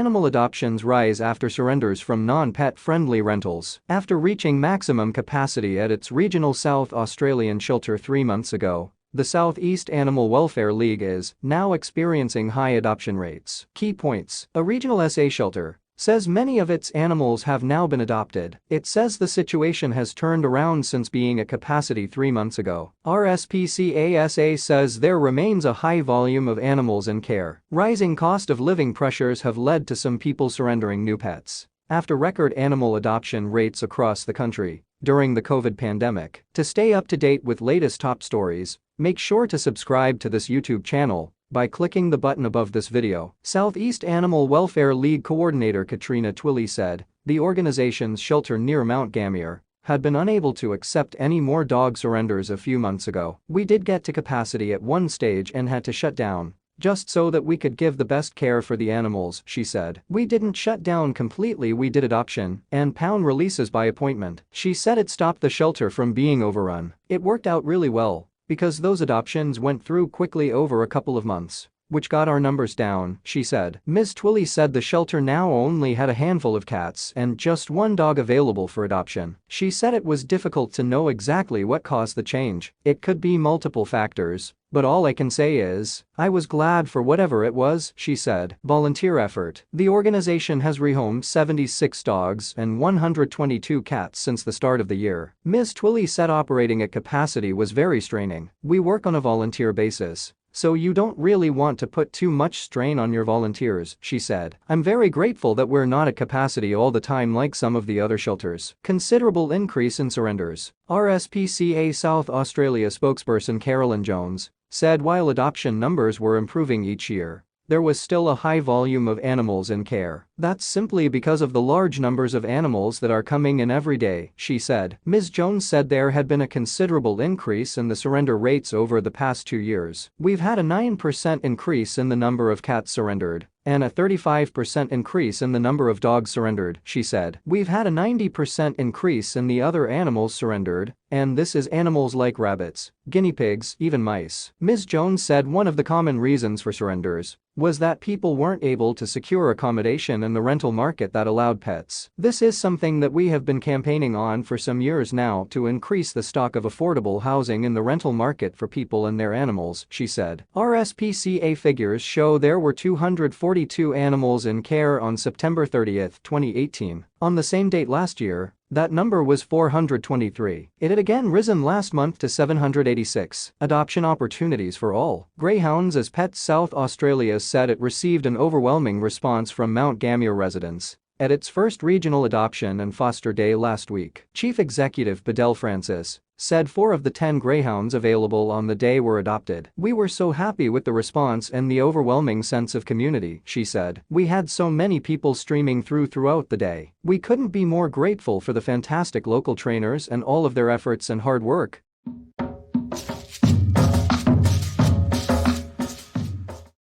Animal adoptions rise after surrenders from non-pet friendly rentals. After reaching maximum capacity at its regional South Australian shelter 3 months ago, the South East Animal Welfare League is now experiencing high adoption rates. Key points: a regional SA shelter says many of its animals have now been adopted. It says the situation has turned around since being at capacity 3 months ago. RSPCA SA says there remains a high volume of animals in care. Rising cost of living pressures have led to some people surrendering new pets after record animal adoption rates across the country during the COVID pandemic. To stay up to date with latest top stories, make sure to subscribe to this YouTube channel by clicking the button above this video. Southeast Animal Welfare League Coordinator Katrina Twilley said the organization's shelter near Mount Gambier had been unable to accept any more dog surrenders a few months ago. "We did get to capacity at one stage and had to shut down, just so that we could give the best care for the animals," she said. "We didn't shut down completely, we did adoption and pound releases by appointment." She said it stopped the shelter from being overrun. "It worked out really well, because those adoptions went through quickly over a couple of months, which got our numbers down," she said. Ms. Twilley said the shelter now only had a handful of cats and just one dog available for adoption. She said it was difficult to know exactly what caused the change. "It could be multiple factors, but all I can say is, I was glad for whatever it was," she said. Volunteer effort: the organization has rehomed 76 dogs and 122 cats since the start of the year. Ms. Twilley said operating at capacity was very straining. "We work on a volunteer basis, so you don't really want to put too much strain on your volunteers," she said. "I'm very grateful that we're not at capacity all the time like some of the other shelters." Considerable increase in surrenders. RSPCA South Australia spokesperson Carolyn Jones said while adoption numbers were improving each year, there was still a high volume of animals in care. "That's simply because of the large numbers of animals that are coming in every day," she said. Ms. Jones said there had been a considerable increase in the surrender rates over the past 2 years. "We've had a 9% increase in the number of cats surrendered and a 35% increase in the number of dogs surrendered," she said. "We've had a 90% increase in the other animals surrendered, and this is animals like rabbits, guinea pigs, even mice." Ms. Jones said one of the common reasons for surrenders was that people weren't able to secure accommodation in the rental market that allowed pets. "This is something that we have been campaigning on for some years now to increase the stock of affordable housing in the rental market for people and their animals," she said. RSPCA figures show there were 242 animals in care on September 30, 2018. On the same date last year, that number was 423. It had again risen last month to 786. Adoption opportunities for all. Greyhounds as pets. South Australia said it received an overwhelming response from Mount Gambier residents at its first regional adoption and foster day last week. Chief Executive Bedell Francis said 4 of the 10 greyhounds available on the day were adopted. "We were so happy with the response and the overwhelming sense of community," she said. "We had so many people streaming throughout the day. We couldn't be more grateful for the fantastic local trainers and all of their efforts and hard work,"